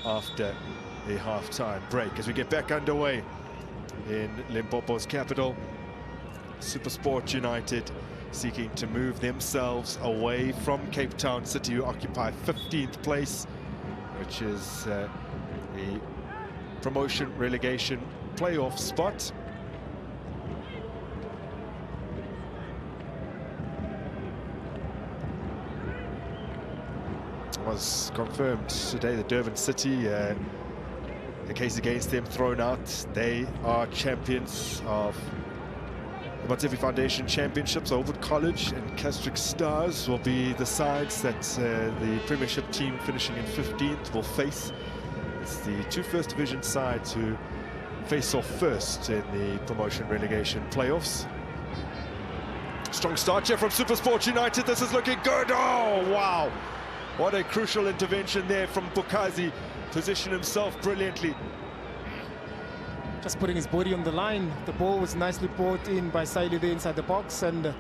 after a half-time break. As we get back underway in Limpopo's capital, Supersport United seeking to move themselves away from Cape Town City, who occupy 15th place, which is the promotion relegation playoff spot. Was confirmed today that Durban City, the case against them thrown out. They are champions of the Motsepe Foundation Championships. Oldwood College and Castrick Stars will be the sides that the Premiership team finishing in 15th will face. It's the two First Division sides who face off first in the promotion relegation playoffs. Strong start here from Supersport United. This is looking good. Oh, wow. What a crucial intervention there from Bukazi. Positioned himself brilliantly. Just putting his body on the line. The ball was nicely brought in by Saile there inside the box, and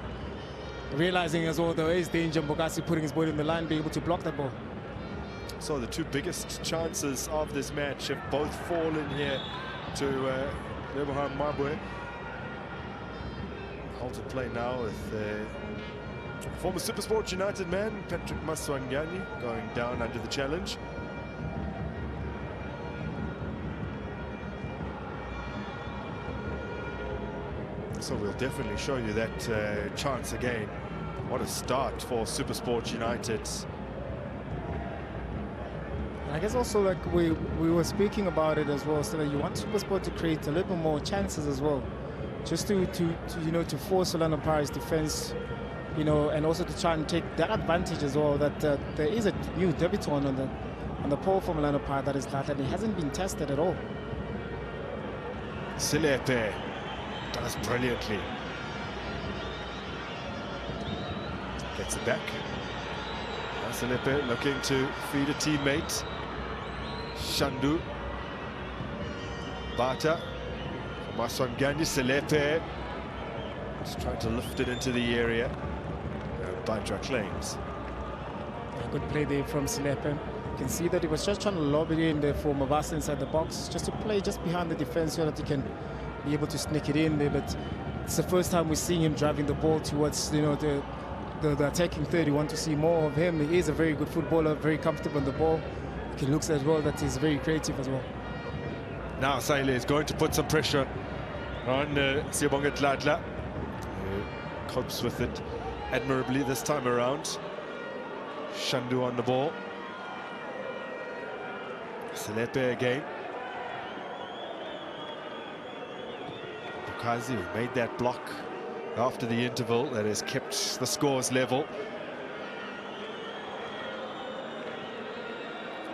realizing as well there is danger, Bukazi putting his body on the line, being able to block that ball. So the two biggest chances of this match have both fallen here to Lebohang Mabwe. Halted play now with former Supersport United man Patrick Maswangani going down under the challenge. So we'll definitely show you that chance again. What a start for Supersport United. And I guess also, like we were speaking about it as well, so that you want Supersport to create a little more chances as well, just to you know, to force Orlando Pirates defense, you know, and also to try and take that advantage as well, that there is a new debutant on the pole from Orlando Pirates that is that, and he hasn't been tested at all. Silepe does brilliantly. Gets it back. Silepe looking to feed a teammate. Shandu. Bata. Maswangani. Silepe just trying to lift it into the area. Batra claims. A good play there from Silepe. You can see that he was just trying to lob it in there for Mabasa inside the box, just to play just behind the defense so that he can be able to sneak it in there. But it's the first time we're seeing him driving the ball towards, you know, the attacking third. You want to see more of him. He is a very good footballer, very comfortable on the ball. He looks as well that he's very creative as well. Now Saile is going to put some pressure on Siyabonga Dladla, who copes with it admirably this time around. Shandu on the ball. Silepe again. Bukazi, who made that block after the interval that has kept the scores level.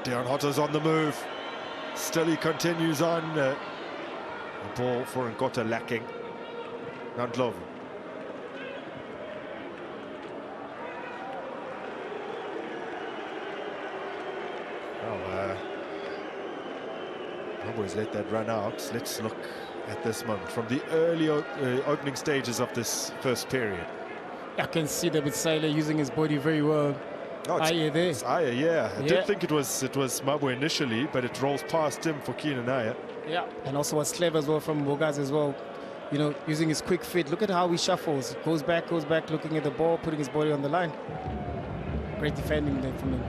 Deon Hotto's on the move. Still he continues on. The ball for Nkota lacking. Now Ndlovu. Always let that run out. Let's look at this moment from the early opening stages of this first period. I can see that with Saile using his body very well. Oh, Aya there. It's Aya, yeah. I did think it was Mabwe initially, but it rolls past him for Keenan Aya. Yeah, and also what's clever as well from Bogas as well, you know, using his quick feet. Look at how he shuffles. Goes back, looking at the ball, putting his body on the line. Great defending there from him.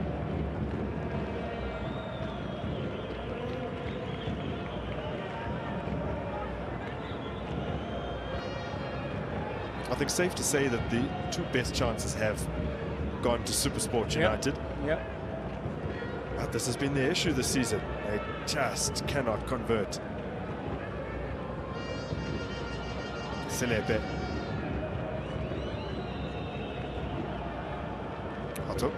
I think safe to say that the two best chances have gone to Supersport United. Yeah. But this has been the issue this season. They just cannot convert. Silepe. Hotto.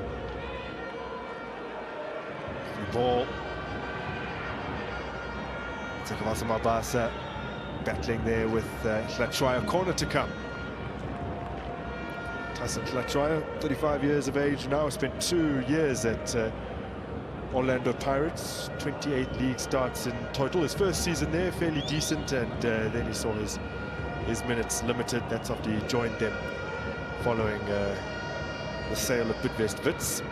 The ball. Takavasa Mabasa battling there with Hlatshwayo. Corner to come. Tyson Hlatshwayo, 35 years of age now, spent 2 years at Orlando Pirates, 28 league starts in total. His first season there, fairly decent, and then he saw his minutes limited. That's after he joined them following the sale of Bidvest Wits.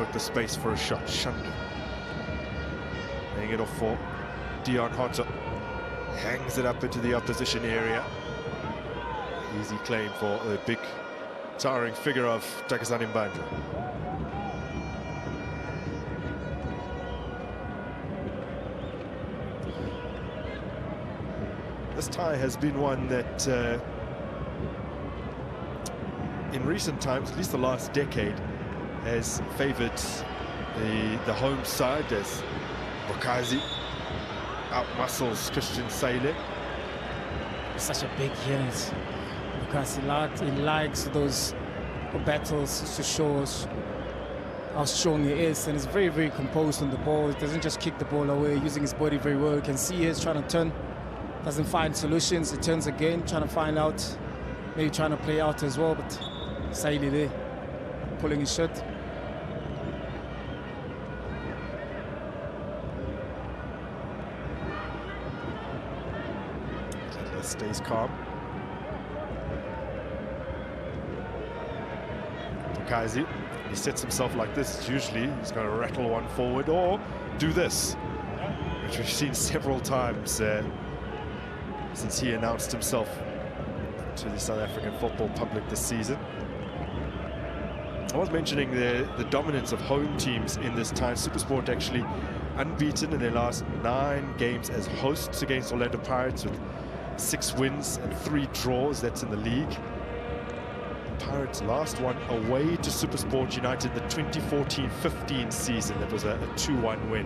got the space for a shot. Shandu laying it off for Dion Hotto. Hangs it up into the opposition area. Easy claim for the big towering figure of Takazani Mbandla. This tie has been one that in recent times, at least the last decade, has favoured the home side as Bokazi outmuscles Christian Sayle. Such a big unit because he likes those battles to show us how strong he is, and he's very, very composed on the ball. He doesn't just kick the ball away, using his body very well. You can see he's trying to turn, doesn't find solutions. He turns again, trying to find out, maybe trying to play out as well, but Sayle there, pulling his shot. Stays calm. Bokazi, he sets himself like this. Usually he's going to rattle one forward or do this, which we've seen several times since he announced himself to the South African football public this season. I was mentioning the dominance of home teams in this time. Supersport actually unbeaten in their last 9 games as hosts against Orlando Pirates, with 6 wins and 3 draws. That's in the league. Pirates last one away to Supersport United the 2014-15 season. That was a 2-1 win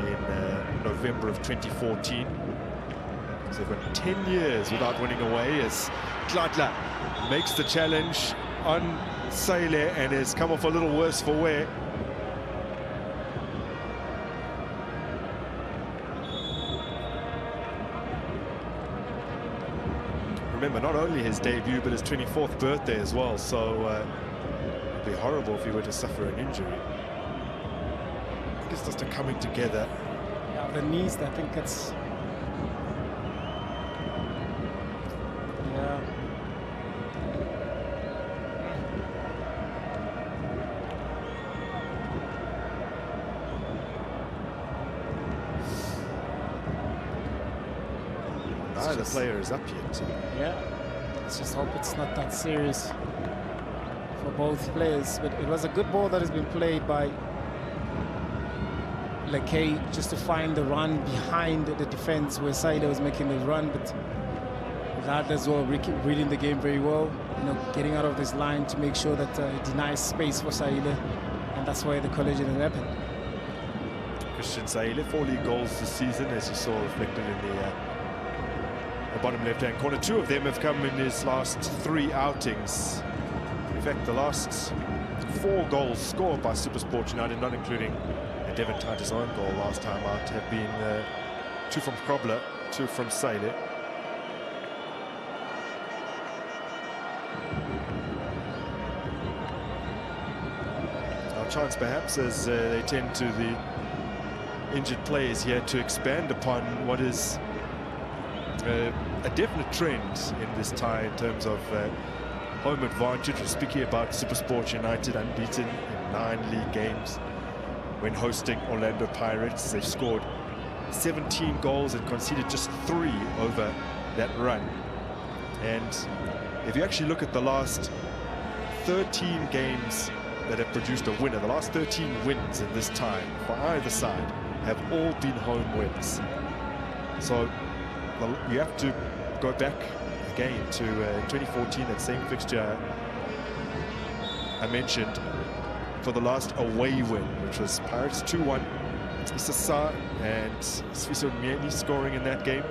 in November of 2014. So they've got 10 years without winning away as Tlatla makes the challenge on Sayle and has come off a little worse for wear. Remember, not only his debut, but his 24th birthday as well, so it'd be horrible if he were to suffer an injury. I think it's just a coming together. Yeah, the knees, I think it's... Yeah. Neither player is up yet. Yeah, let's just hope it's not that serious for both players. But it was a good ball that has been played by Lekay just to find the run behind the defense where Sayle was making the run. But that as well, reading the game very well, you know, getting out of this line to make sure that it denies space for Sayle, and that's why the collision happened. Christian Sayle, 4 league goals this season, as you saw reflected in the bottom left-hand corner. 2 of them have come in his last 3 outings. In fact, the last 4 goals scored by Supersport United, not including Devon Titus' own goal last time out, have been 2 from Krobler, 2 from Sayle. Our chance perhaps, as they tend to the injured players here, to expand upon what is a definite trend in this tie in terms of home advantage. We're speaking about Supersport United, unbeaten in 9 league games when hosting Orlando Pirates. They've scored 17 goals and conceded just 3 over that run. And if you actually look at the last 13 games that have produced a winner, the last 13 wins in this time for either side have all been home wins. So you have to go back again to 2014, that same fixture I mentioned, for the last away win, which was Pirates 2-1. Isasa and Sfiso Mieni scoring in that game.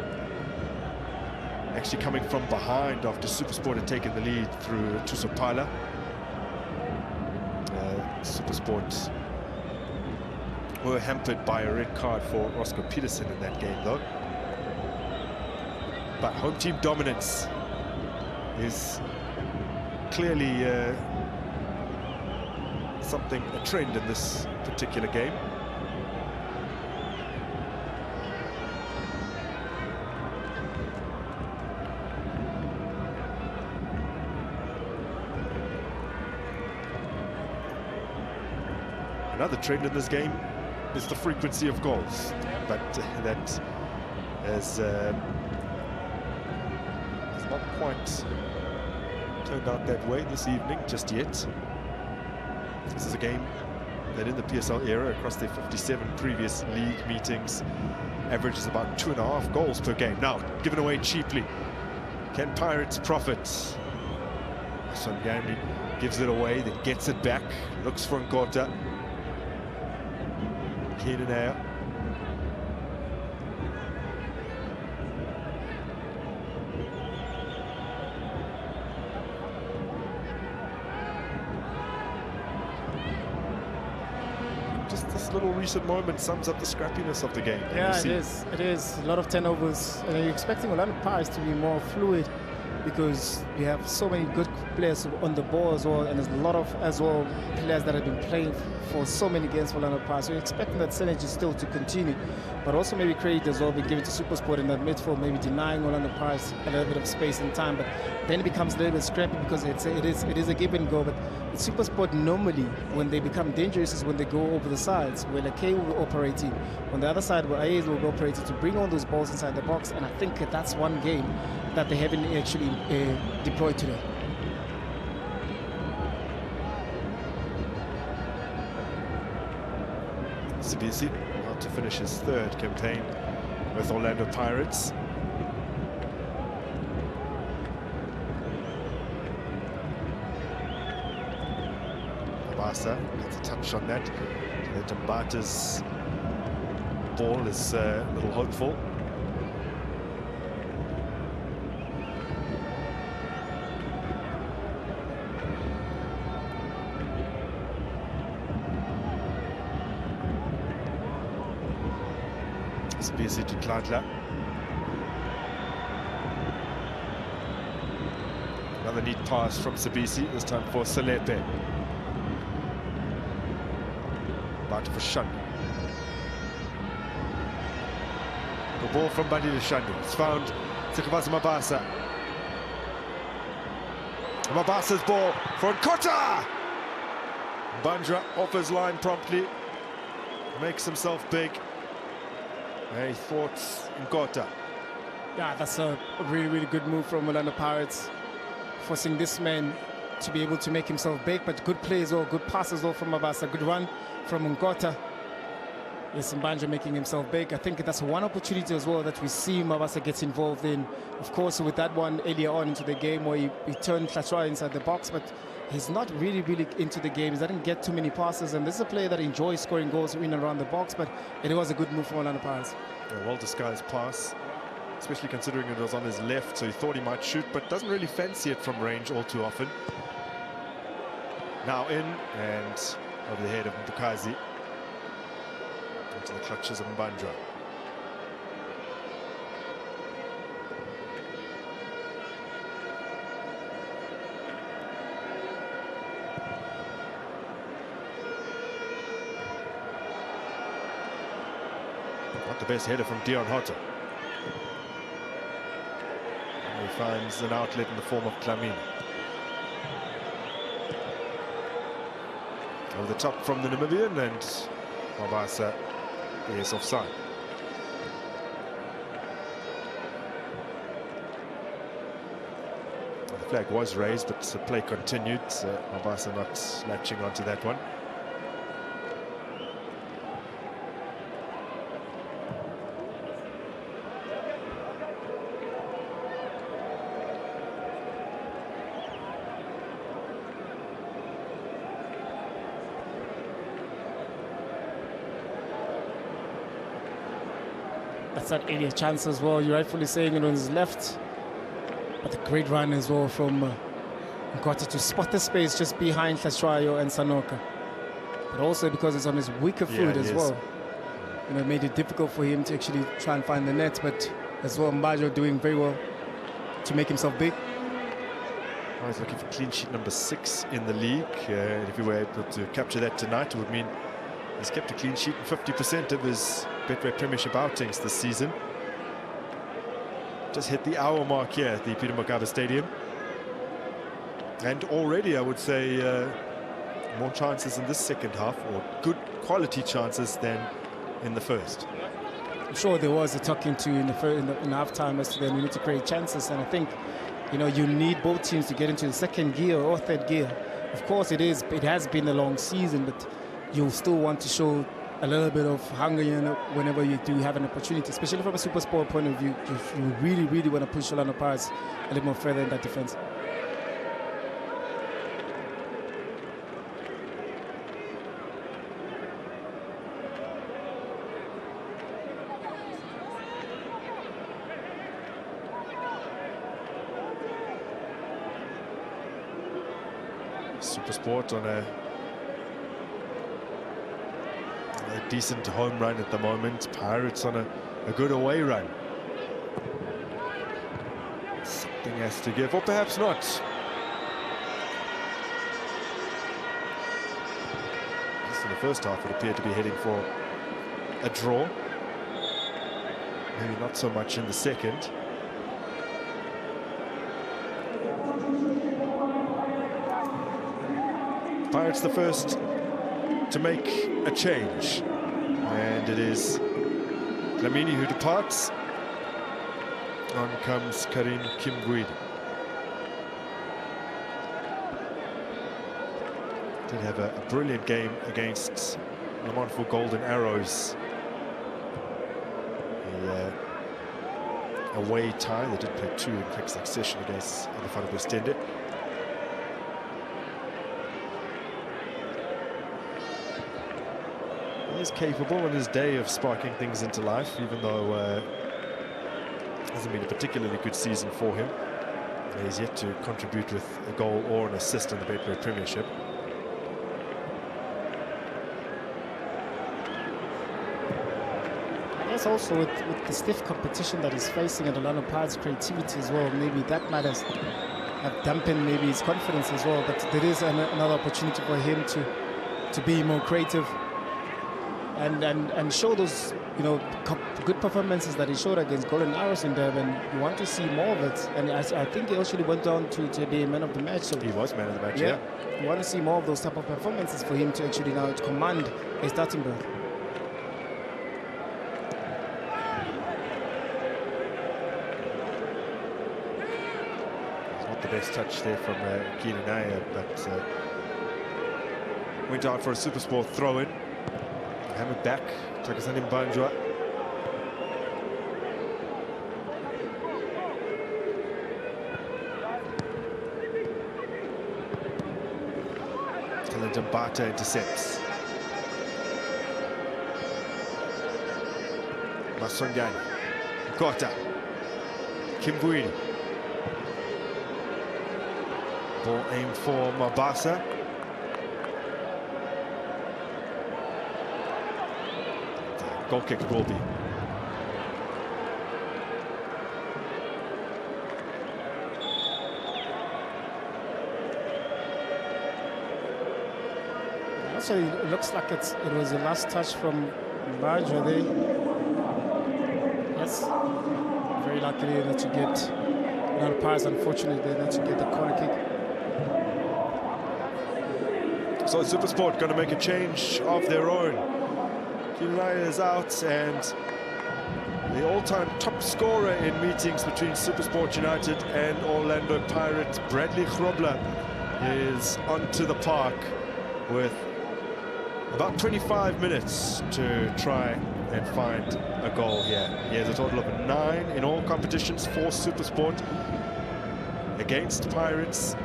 Actually coming from behind after Supersport had taken the lead through Tusopala. Supersport were hampered by a red card for Roscoe Peterson in that game, though. But home team dominance is clearly a trend in this particular game. Another trend in this game is the frequency of goals, but that has not quite turned out that way this evening just yet. This is a game that in the PSL era, across their 57 previous league meetings, averages about 2.5 goals per game. Now, given away cheaply. Can Pirates profit? Songani gives it away, then gets it back, looks for Nkota. Keenan Ayer. Just this little recent moment sums up the scrappiness of the game. Yeah, it is. It is. A lot of turnovers. And you're expecting Orlando Pirates to be more fluid because you have so many good players on the ball as well, and there's a lot of players that have been playing for so many games for Orlando Pirates. So you're expecting that synergy still to continue, but also maybe credit as well be given to Supersport in that midfield, maybe denying Orlando Pirates a little bit of space and time. But then it becomes a little bit scrappy because it is a give and go. But Supersport normally, when they become dangerous, is when they go over the sides, where K will be operating on the other side, where Ayes will be operating to bring on those balls inside the box. And I think that's one game that they haven't actually deployed today. Sibisi about to finish his third campaign with Orlando Pirates. Mabasa gets a touch on that. Tambata's ball is a little hopeful. Busy to Kladla. Another neat pass from Sibisi, this time for Selepe. Back for Shandu. The ball from Bandi to Shandu. It's found Tsikabaza Mabasa. Mabasa's ball for Nkota! Bandra off his line promptly. Makes himself big. He thought Nkota. Yeah, that's a really, really good move from Orlando Pirates, forcing this man to be able to make himself big, but good plays or good passes all from Mabasa, good run from Nkota. Yes, Mbanja making himself big. I think that's one opportunity as well that we see Mabasa gets involved in. Of course, with that one earlier on into the game where he turned Tlachwa inside the box, but he's not really into the game. He doesn't get too many passes, and this is a player that enjoys scoring goals in and around the box, but it was a good move for Orlando Pirates. A well-disguised pass, especially considering it was on his left, so he thought he might shoot, but doesn't really fancy it from range all too often. Now in, and over the head of Mbukazi. Into the clutches of Mbandra. Not the best header from Dion Hotta. He finds an outlet in the form of Dlamini. Over the top from the Namibian, and Mabasa is offside. The flag was raised, but the play continued. Mabasa not latching onto that one. That's that area chance as well. You're rightfully saying it on his left. But a great run as well from Nkota to spot the space just behind Tlachwa and Sanoka. But also because it's on his weaker foot as well. You know, it made it difficult for him to actually try and find the net. But as well, Mbajo doing very well to make himself big. Oh, he's looking for clean sheet number 6 in the league. If he were able to capture that tonight, it would mean he's kept a clean sheet in 50% of his Betway Premiership outings this season. Just hit the hour mark here at the Peter Mokaba Stadium. And already, I would say, more chances in this second half, or good quality chances, than in the first. I'm sure there was a talking to in half-time as to then we need to create chances, and I think, you know, you need both teams to get into the second gear or third gear. Of course, it has been a long season, but you'll still want to show a little bit of hunger, you know, whenever you do have an opportunity, especially from a Supersport point of view. You really, really want to push Orlando Pirates a little more further in that defense. Supersport on a decent home run at the moment. Pirates on a good away run. Something has to give, or perhaps not. Just in the first half, it appeared to be heading for a draw. Maybe not so much in the second. Pirates the first to make a change, and it is Lamini who departs. On comes Karim Kimguid. Did have a brilliant game against Le Mans Golden Arrows. The away tie, they did play 2 in quick succession against Elefant Ostende. He is capable on his day of sparking things into life, even though it hasn't been a particularly good season for him. He's yet to contribute with a goal or an assist in the Betway Premiership. I guess also with the stiff competition that he's facing and Orlando Pirates' creativity as well, maybe that might have dampened maybe his confidence as well. But there is another opportunity for him to be more creative and show those, you know, good performances that he showed against Golden Arrows in Durban. You want to see more of it, and I think he actually went on to be man of the match. So he was man of the match, yeah. You want to see more of those type of performances for him to actually now command a starting berth. It's not the best touch there from Kirinaya, but went out for a Supersport throw-in. Hammered back, Takasani Mbanjwa. Mbata intercepts. Masongani. Kota. Kimbuini. Ball aimed for Mabasa. Goal kick it will be. Also, it looks like it was the last touch from Mbanjwa there. Yes, very luckily that you get another pass. Unfortunately, that you get the corner kick. So Supersport going to make a change of their own. Kirinaya is out, and the all-time top scorer in meetings between Supersport United and Orlando Pirates, Bradley Grobler, is onto the park with about 25 minutes to try and find a goal here. He has a total of 9 in all competitions for Supersport against Pirates.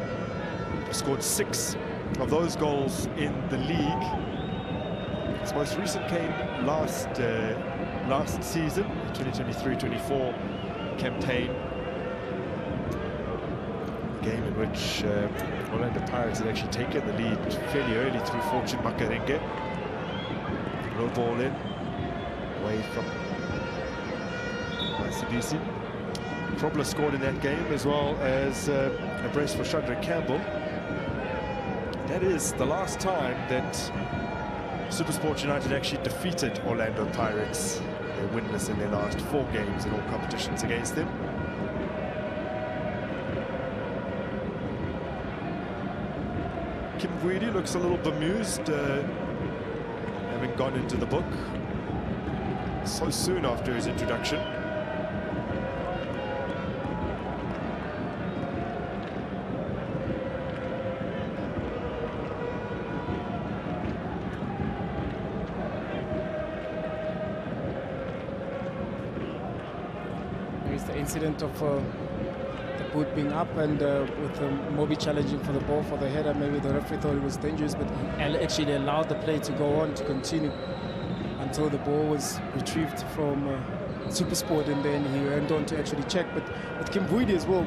He scored 6 of those goals in the league. His most recent came last season, 2023-24 campaign. A game in which Orlando Pirates had actually taken the lead fairly early through Fortune Makarenge. Low ball in, away from Masibisi. Grobler scored in that game, as well as a brace for Shadrack Campbell. That is the last time that Supersport United actually defeated Orlando Pirates. They're winless in their last 4 games in all competitions against them. Kim Kimbuidi looks a little bemused, having gone into the book so soon after his introduction. There's the incident of the boot being up and with Moby challenging for the ball for the header. Maybe the referee thought it was dangerous, but he actually allowed the play to go on, to continue until the ball was retrieved from Supersport, and then he went on to actually check. But with Kimbuidi as well,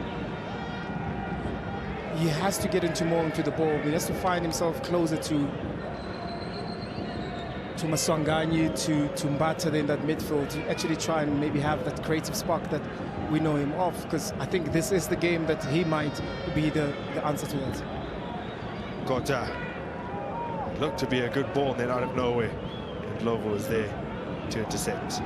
he has to get more into the ball. He has to find himself closer to Maswanganyi, to Mbata in that midfield, to actually try and maybe have that creative spark that we know him of, because I think this is the game that he might be the answer to that. Gota looked to be a good ball, and then out of nowhere, and Glover was there to intercept.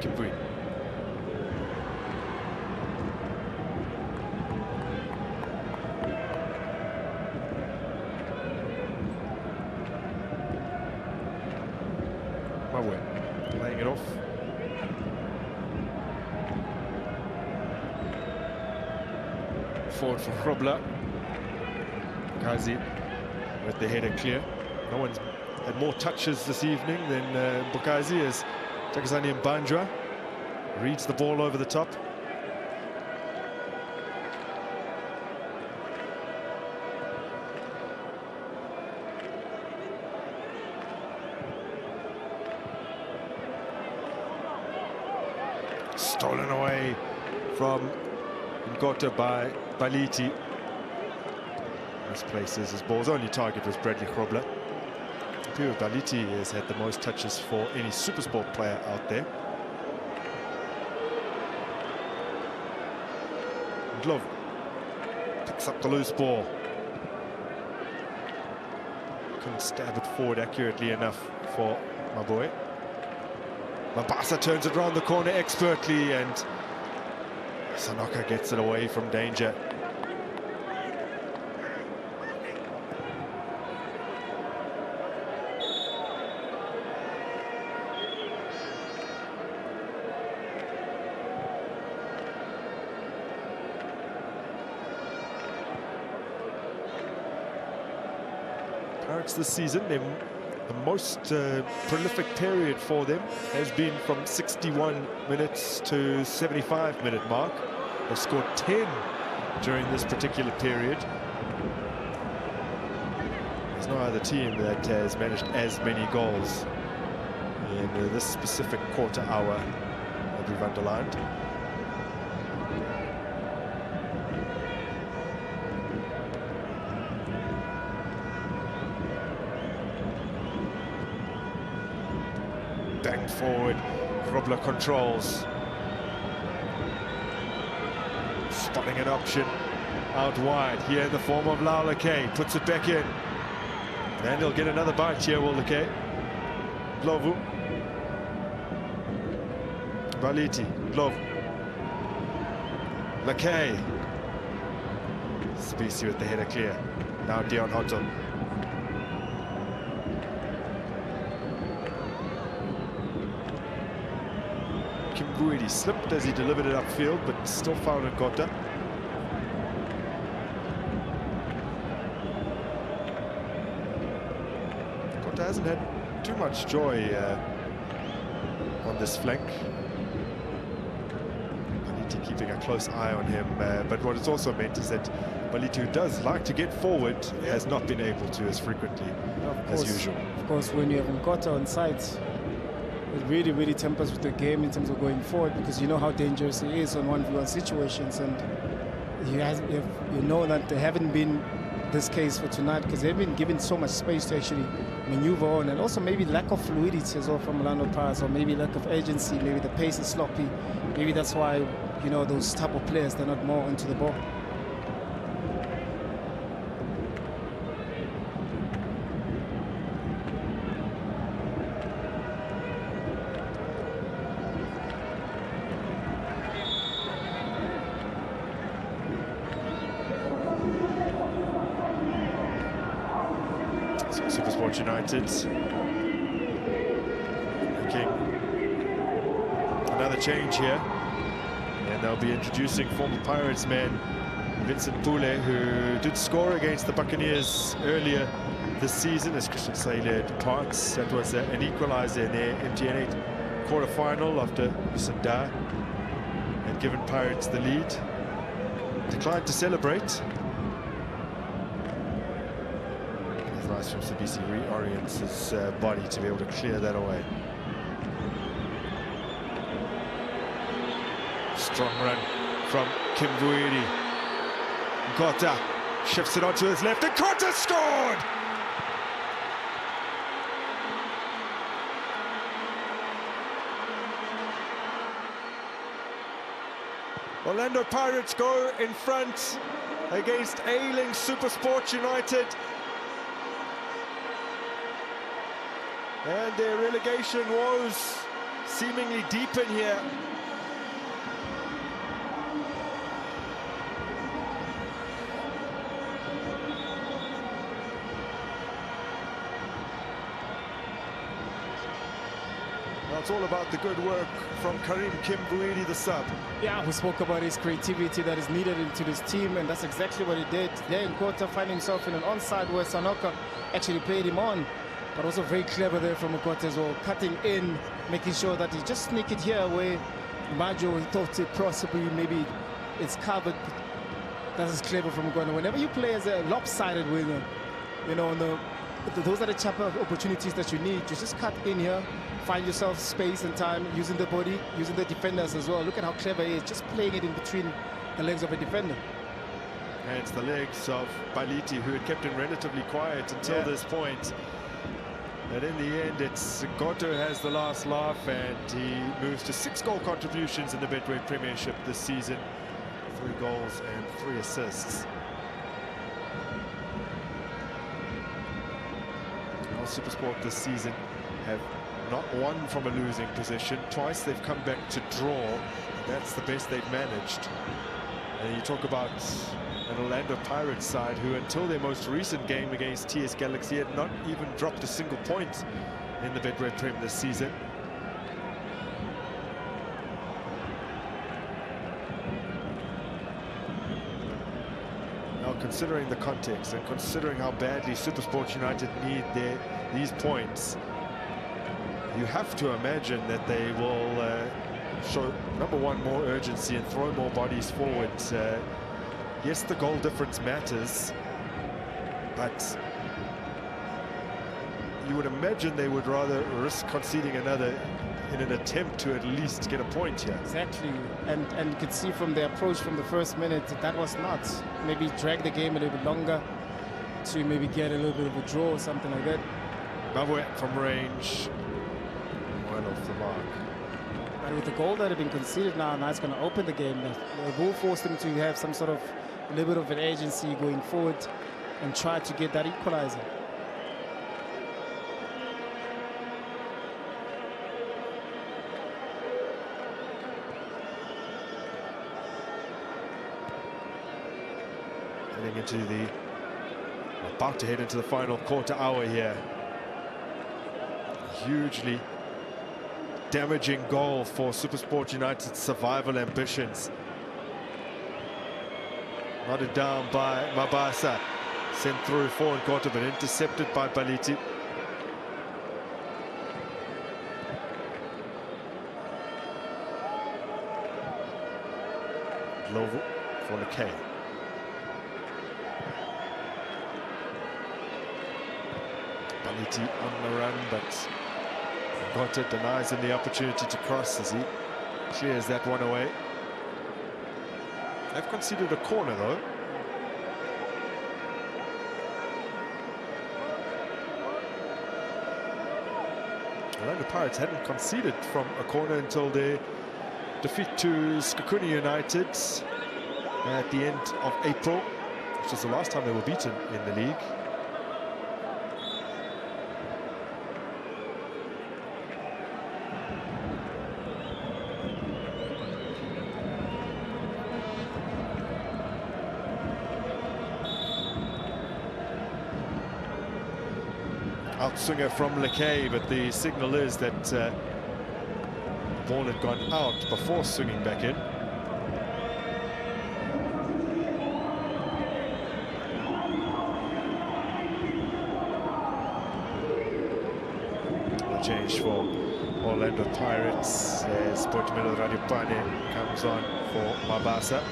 Kimbuidi. Mawe laying it off. Forward for Grobler. Kazi with the header clear. No one's had more touches this evening than Bukazi, as Takazani Mbandra reads the ball over the top. Stolen away from Ngota by Baliti. Misplaces his ball's only target was Bradley Grobler. Baliti has had the most touches for any Supersport player out there. Glove picks up the loose ball. Couldn't stab it forward accurately enough for Maboe. Mabasa turns it around the corner expertly, and Sanoka gets it away from danger. Pirates this season, the most prolific period for them has been from 61 minutes to 75-minute mark. They've scored 10 during this particular period. There's no other team that has managed as many goals in this specific quarter hour that we've underlined. Banged forward, Grobler controls. Spotting an option out wide here in the form of Laulake, puts it back in. And he'll get another bite here, will Lake. Glovu. Baliti, Glov. Lake. Spacey with the header clear. Now Dion Hotto. Kimbuidi slipped as he delivered it upfield, but still found Ngota. Ngota hasn't had too much joy on this flank. Baliti keeping a close eye on him, but what it's also meant is that Baliti, who does like to get forward, has not been able to as frequently as usual. Of course, when you have Ngota on site, it really, really tempers with the game in terms of going forward, because you know how dangerous he is on 1v1 situations, and you know that there haven't been this case for tonight, because they've been given so much space to actually maneuver on, and also maybe lack of fluidity as well from Orlando Pirates, or maybe lack of urgency. Maybe the pace is sloppy. Maybe that's why, you know, those type of players, they're not more into the ball. Supersport United making another change here, and they'll be introducing former Pirates man Vincent Pule, who did score against the Buccaneers earlier this season as Christian Sailor departs. That was an equalizer in their MTN 8 quarter-final after Sunda had given Pirates the lead. Declined to celebrate. Nice from Sabisi, reorients his body to be able to clear that away. Strong run from Kimbuiri. Gota shifts it onto his left, and Gota scored! Orlando Pirates go in front against ailing Supersport United. And their relegation woes seemingly deepen here. Well, it's all about the good work from Karim Kimbuiri, the sub. Yeah, we spoke about his creativity that is needed into this team, and that's exactly what he did. There in quarter, finding himself in an onside where Sanoka actually played him on. But also very clever there from Okota as well, cutting in, making sure that he just sneak it here where Majo thought it possibly maybe it's covered. That's clever from Okota. Whenever you play as a lopsided winger, you know, those are the type of opportunities that you need. You just cut in here, find yourself space and time, using the body, using the defenders as well. Look at how clever he is, just playing it in between the legs of a defender. And it's the legs of Baliti, who had kept him relatively quiet until this point. But in the end, it's Goto has the last laugh, and he moves to 6 goal contributions in the Betway Premiership this season. 3 goals and 3 assists. Well, Supersport this season have not won from a losing position. Twice they've come back to draw. That's the best they've managed. And you talk about an Orlando Pirates side who, until their most recent game against TS Galaxy, had not even dropped a single point in the Betway Prem this season. Now, considering the context and considering how badly Supersport United need these points, you have to imagine that they will show, number one, more urgency and throw more bodies forward. Yes, the goal difference matters, but you would imagine they would rather risk conceding another in an attempt to at least get a point here. Exactly, and you could see from the approach from the first minute that was not. Maybe drag the game a little bit longer to maybe get a little bit of a draw or something like that. Mabwe from range, well off the mark. And with the goal that had been conceded now it's going to open the game. It will force them to have some sort of a little bit of an agency going forward and try to get that equalizer. Heading into about to head into the final quarter hour here. Hugely damaging goal for Supersport United's survival ambitions. Nodded down by Mabasa, sent through for Nkota, but intercepted by Baliti. Lovo for Lekay. Baliti on the run, but Nkota denies him the opportunity to cross as he clears that one away. They've conceded a corner, though. Orlando Pirates hadn't conceded from a corner until their defeat to Skakuni United at the end of April, which was the last time they were beaten in the league. Outswinger from Lekay, but the signal is that the ball had gone out before swinging back in. A change for Orlando Pirates as Portimelo Radiopane comes on for Mabasa.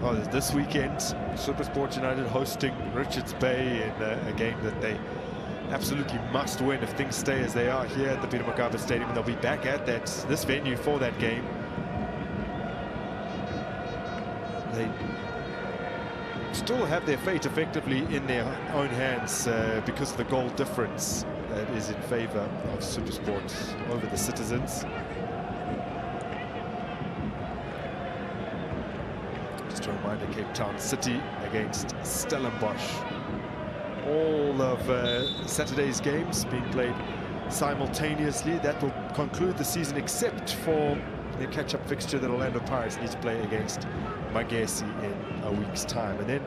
Oh, this weekend, Supersport United hosting Richards Bay in a game that they absolutely must win if things stay as they are here at the Peter Mokaba Stadium, and they'll be back at this venue for that game. They still have their fate effectively in their own hands because of the goal difference that is in favour of Supersport over the Citizens. Just a reminder, Cape Town City against Stellenbosch. All of Saturday's games being played simultaneously. That will conclude the season, except for the catch-up fixture that Orlando Pirates need to play against Magesi in a week's time. And then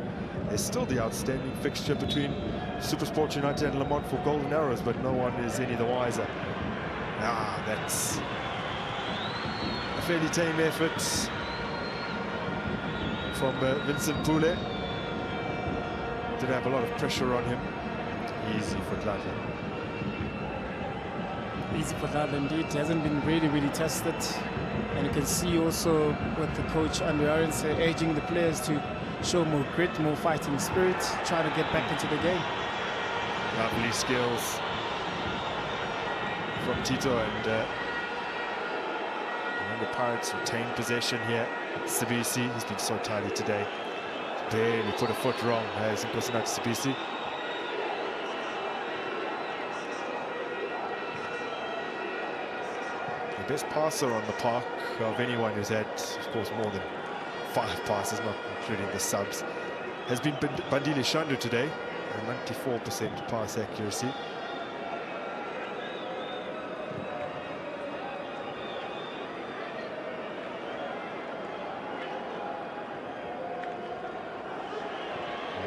there's still the outstanding fixture between Supersport United and Lamont for Golden Arrows, but no one is any the wiser. That's a fairly tame effort from Vincent Pule. Didn't have a lot of pressure on him. Easy for Dladla. Easy for Dladla indeed. He hasn't been really tested. And you can see also with the coach Andrew Arons urging the players to show more grit, more fighting spirit, trying to get back into the game. Lovely skills from Tito, and the Pirates retain possession here. Sibisi, he's been so tidy today. Barely put a foot wrong as Nkosinathi Sibisi. The best passer on the park of anyone who's had, of course, more than 5 passes, not including the subs, has been Bandile Shandu today, a 94% pass accuracy.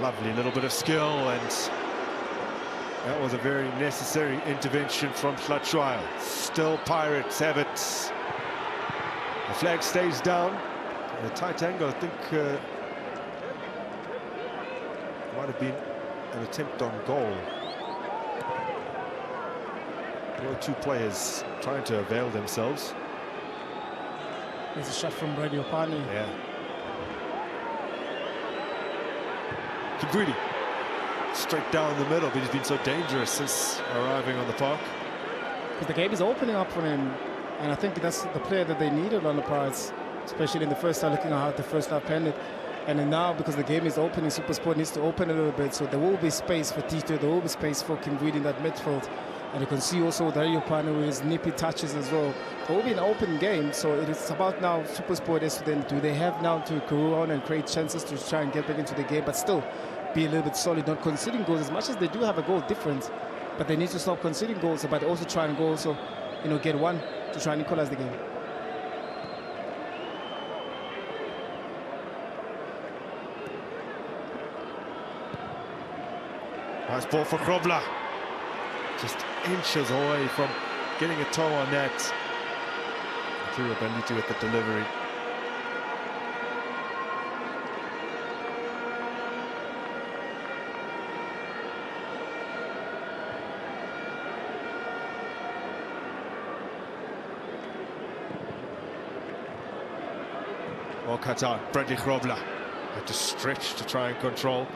Lovely little bit of skill, and that was a very necessary intervention from Hlatshwayo. Still Pirates have it. The flag stays down. A tight angle, I think, might have been an attempt on goal. There were 2 players trying to avail themselves. There's a shot from Radiopane. Yeah. Kibwidi, straight down the middle, but he's been so dangerous since arriving on the park. Because the game is opening up for him, and I think that's the player that they needed on the Pirates, especially in the first half, looking at how the first half ended. And then now, because the game is opening, Supersport needs to open a little bit, so there will be space for Tito, there will be space for Kibwidi in that midfield. And you can see also Radiopane with his nippy touches as well. It will be an open game, so it is about now Supersport is then, do they have now to go on and create chances to try and get back into the game, but still be a little bit solid, not conceding goals as much as they do have a goal difference, but they need to stop conceding goals, but also try and go also, get one to try and equalize the game. Nice ball for Krobla. Just inches away from getting a toe on that. through ability with the delivery. Well cut out, Bradley Grobler had to stretch to try and control.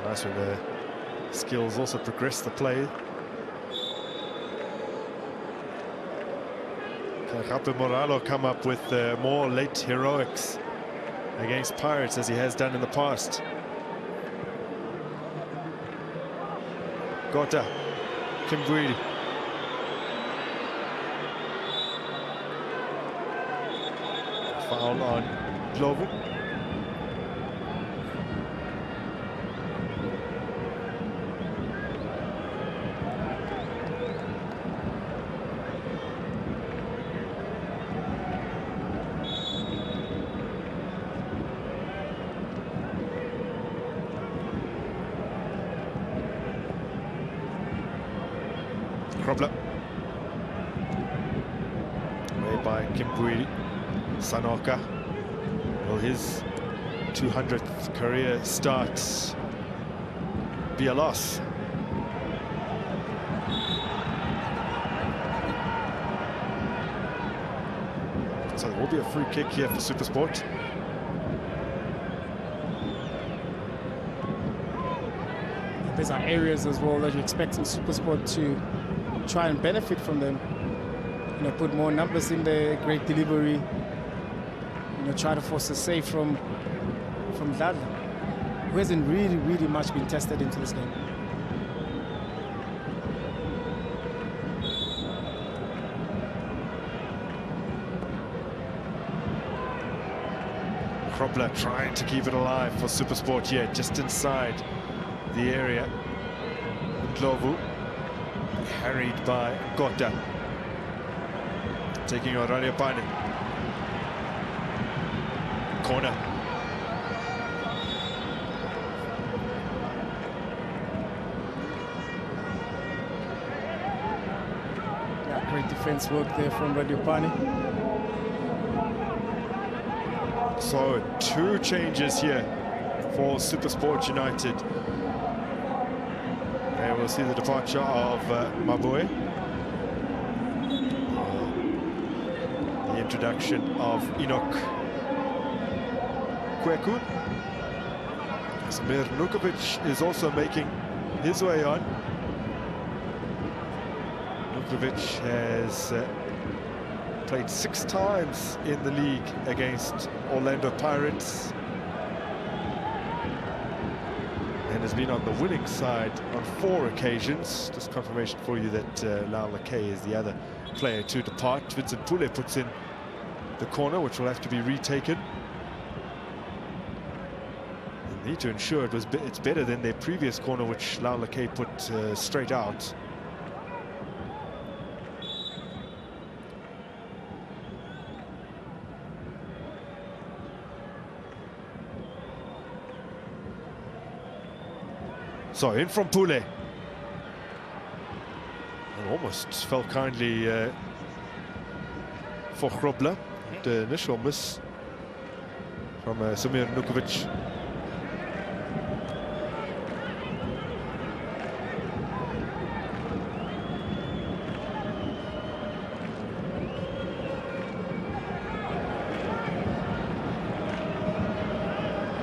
Nice when the skills also progress the play. Can Rafa Moralo come up with more late heroics against Pirates as he has done in the past? Gota, Kimbwili. Foul on Glovo. Grobler. Made by Kimbwili. Sanoka. Will his 200th career start be a loss? So there will be a free kick here for Supersport. These are areas as well that you're expecting Supersport to try and benefit from them. You know, put more numbers in there, great delivery. You know, try to force a save from Dladla, who hasn't really much been tested into this game. Grobler trying to keep it alive for Supersport here, just inside the area. Ndlovu harried by Gota. Taking on Raliapane. Corner. Yeah, great defense work there from Raliapane. So 2 changes here for Supersport United. And we'll see the departure of Mabue. The introduction of Enoch Kweku. Samir Nukovic is also making his way on. Nukovic has played 6 times in the league against Orlando Pirates and has been on the winning side on 4 occasions. Just confirmation for you that Lal Lakay is the other player to depart. Vincent Pule puts in the corner, which will have to be retaken. They need to ensure it's better than their previous corner, which Lal Lakay put straight out. So in from Pule. And almost fell kindly for Grobler. The initial miss from Samir Nukovic.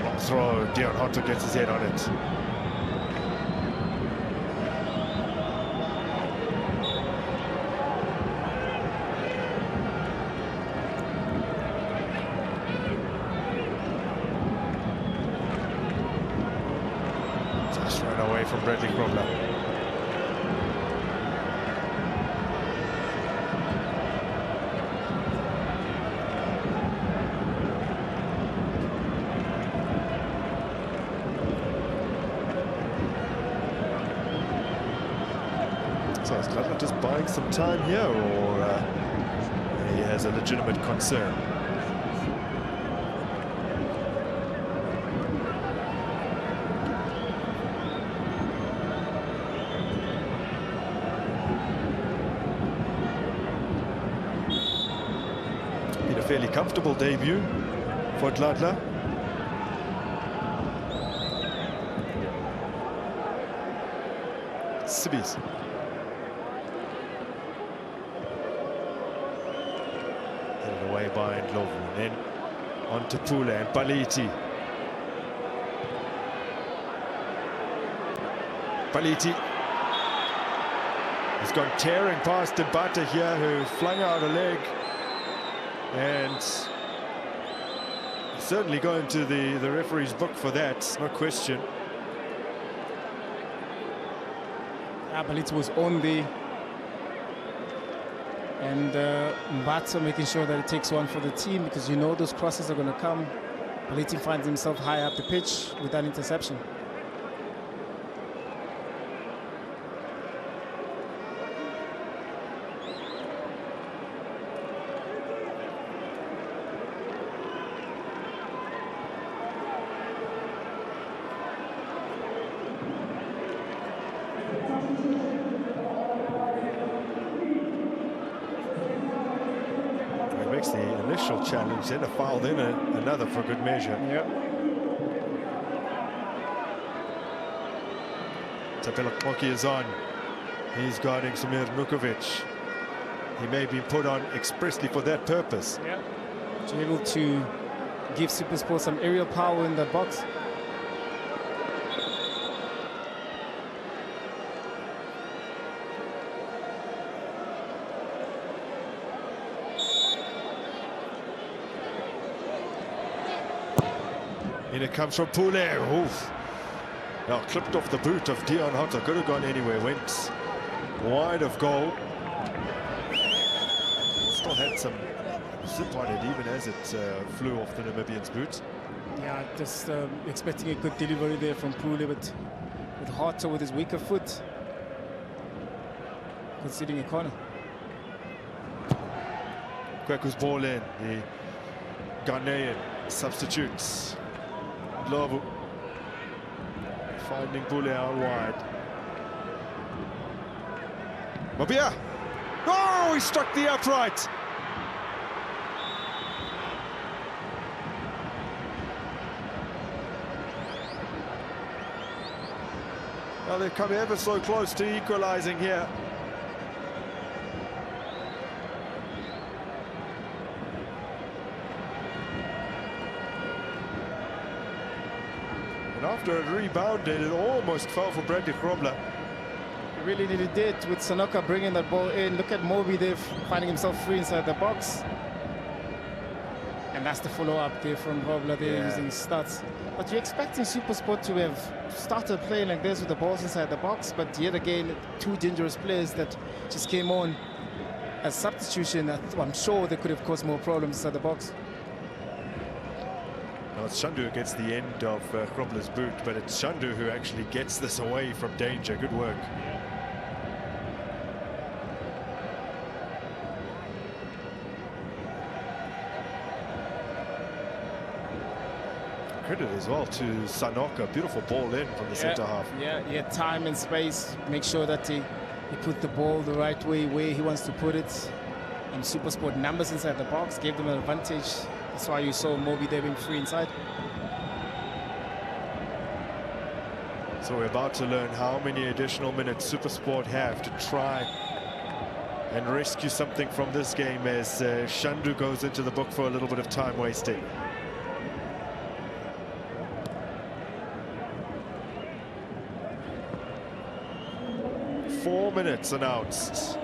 Long throw, Dion Hunter gets his head on it. Bradley Grobler. So is Gladler just buying some time here, or he has a legitimate concern? Been a fairly comfortable debut for Gladler. Sibis. Headed away by Ndlovu, and then on to Pule and Paliti. Paliti has gone tearing past Debata here, who flung out a leg, and certainly going to the referee's book for that, no question. Paliti was on the, and Mbatso making sure that it takes one for the team, because you know those crosses are going to come. Paliti finds himself high up the pitch with that interception. Makes the initial challenge, then a foul, then another for good measure. Yep. Tapelakoki is on. He's guarding Samir Nukovic. He may be put on expressly for that purpose. Yep. To be able to give Supersport some aerial power in the box. In it comes from Pule. Oof. Now clipped off the boot of Dion Hunter. Could have gone anywhere. Went wide of goal. Still had some zip on it, even as it flew off the Namibian's boot. Yeah, just expecting a good delivery there from Pule, but with Hunter with his weaker foot conceding a corner. Kweku's ball in. The Ghanaian substitutes. Ndlovu finding Pule out wide. Mabia! Oh, he struck the upright! Well, they've come ever so close to equalizing here. After it rebounded, it almost fell for Bradley Grobler. He really needed it with Sanoka bringing that ball in. Look at Moby there finding himself free inside the box. And that's the follow-up there from Grobler there using stats. But you're expecting Supersport to have started playing like this with the balls inside the box, but yet again, two dangerous players that just came on as substitution. I'm sure they could have caused more problems inside the box. Well, it's Shandu who gets the end of Grobler's boot, but it's Shandu who actually gets this away from danger. Good work. Credit as well to Sanoka. Beautiful ball in from the centre half. Yeah, time and space. Make sure that he put the ball the right way, where he wants to put it. And Supersport numbers inside the box gave them an advantage. That's why you saw Moby there being free inside. So we're about to learn how many additional minutes Supersport have to try and rescue something from this game, as Shandu goes into the book for a little bit of time wasting. Four minutes announced.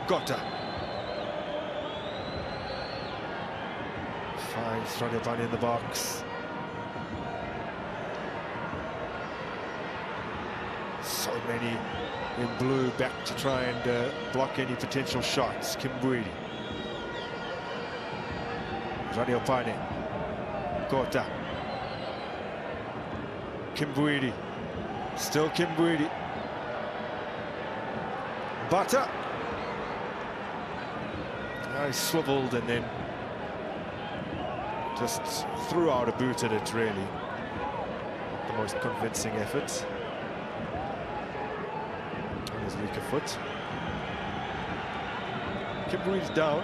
Gota. Finds Radio Pani in the box. So many in blue back to try and block any potential shots. Kimbuidi. Radio Pani. Kota. Kimbuidi. Still Kimbuidi. Butter. He swiveled and then just threw out a boot at it, really. The most convincing effort. On his weaker foot. Kimbuidi's down.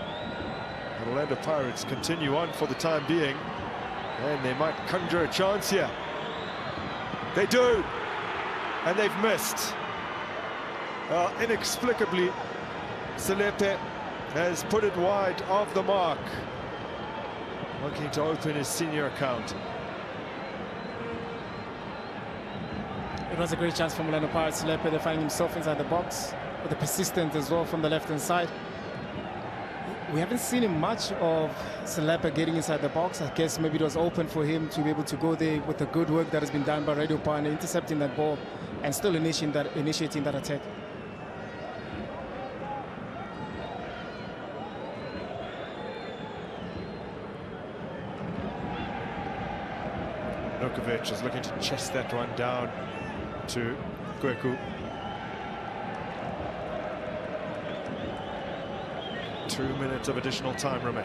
And Orlando Pirates continue on for the time being. And they might conjure a chance here. They do. And they've missed. Inexplicably, Selepe has put it wide of the mark, looking to open his senior account. It was a great chance from Orlando Pirates. Selepe, they find himself inside the box, with the persistent as well from the left-hand side. We haven't seen him much of Selepe getting inside the box. I guess maybe it was open for him to be able to go there with the good work that has been done by Radio Pane, intercepting that ball and still initiating that attack. Nukovic is looking to chest that one down to Kweku. 2 minutes of additional time remain.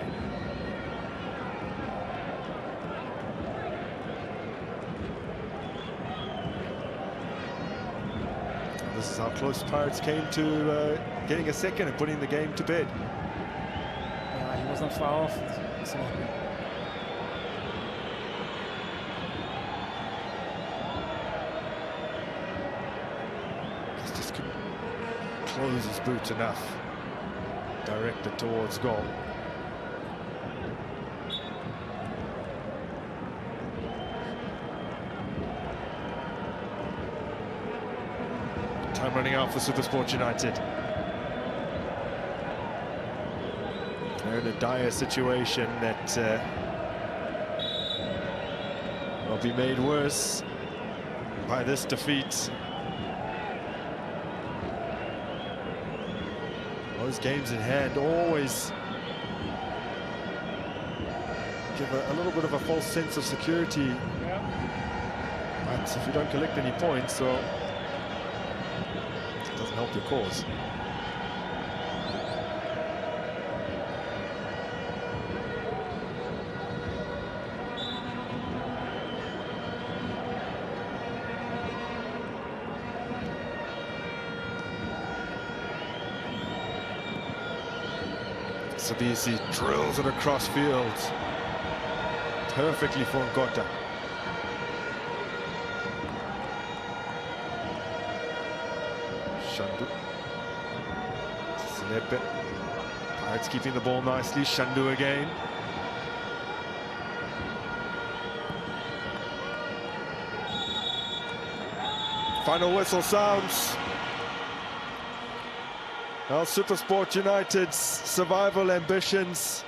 This is how close Pirates came to getting a second and putting the game to bed. Yeah, he wasn't far off. Just couldn't close his boot enough. Directed towards goal. Time running out for Supersport United. They're in a dire situation that will be made worse by this defeat. Those games in hand always give a little bit of a false sense of security. Yeah. But if you don't collect any points, so it doesn't help your cause. Sabisi drills it across field. Perfectly for Nkota. Shandu. Selepe. Pirates keeping the ball nicely. Shandu again. Final whistle sounds. Well, Supersport United's survival ambitions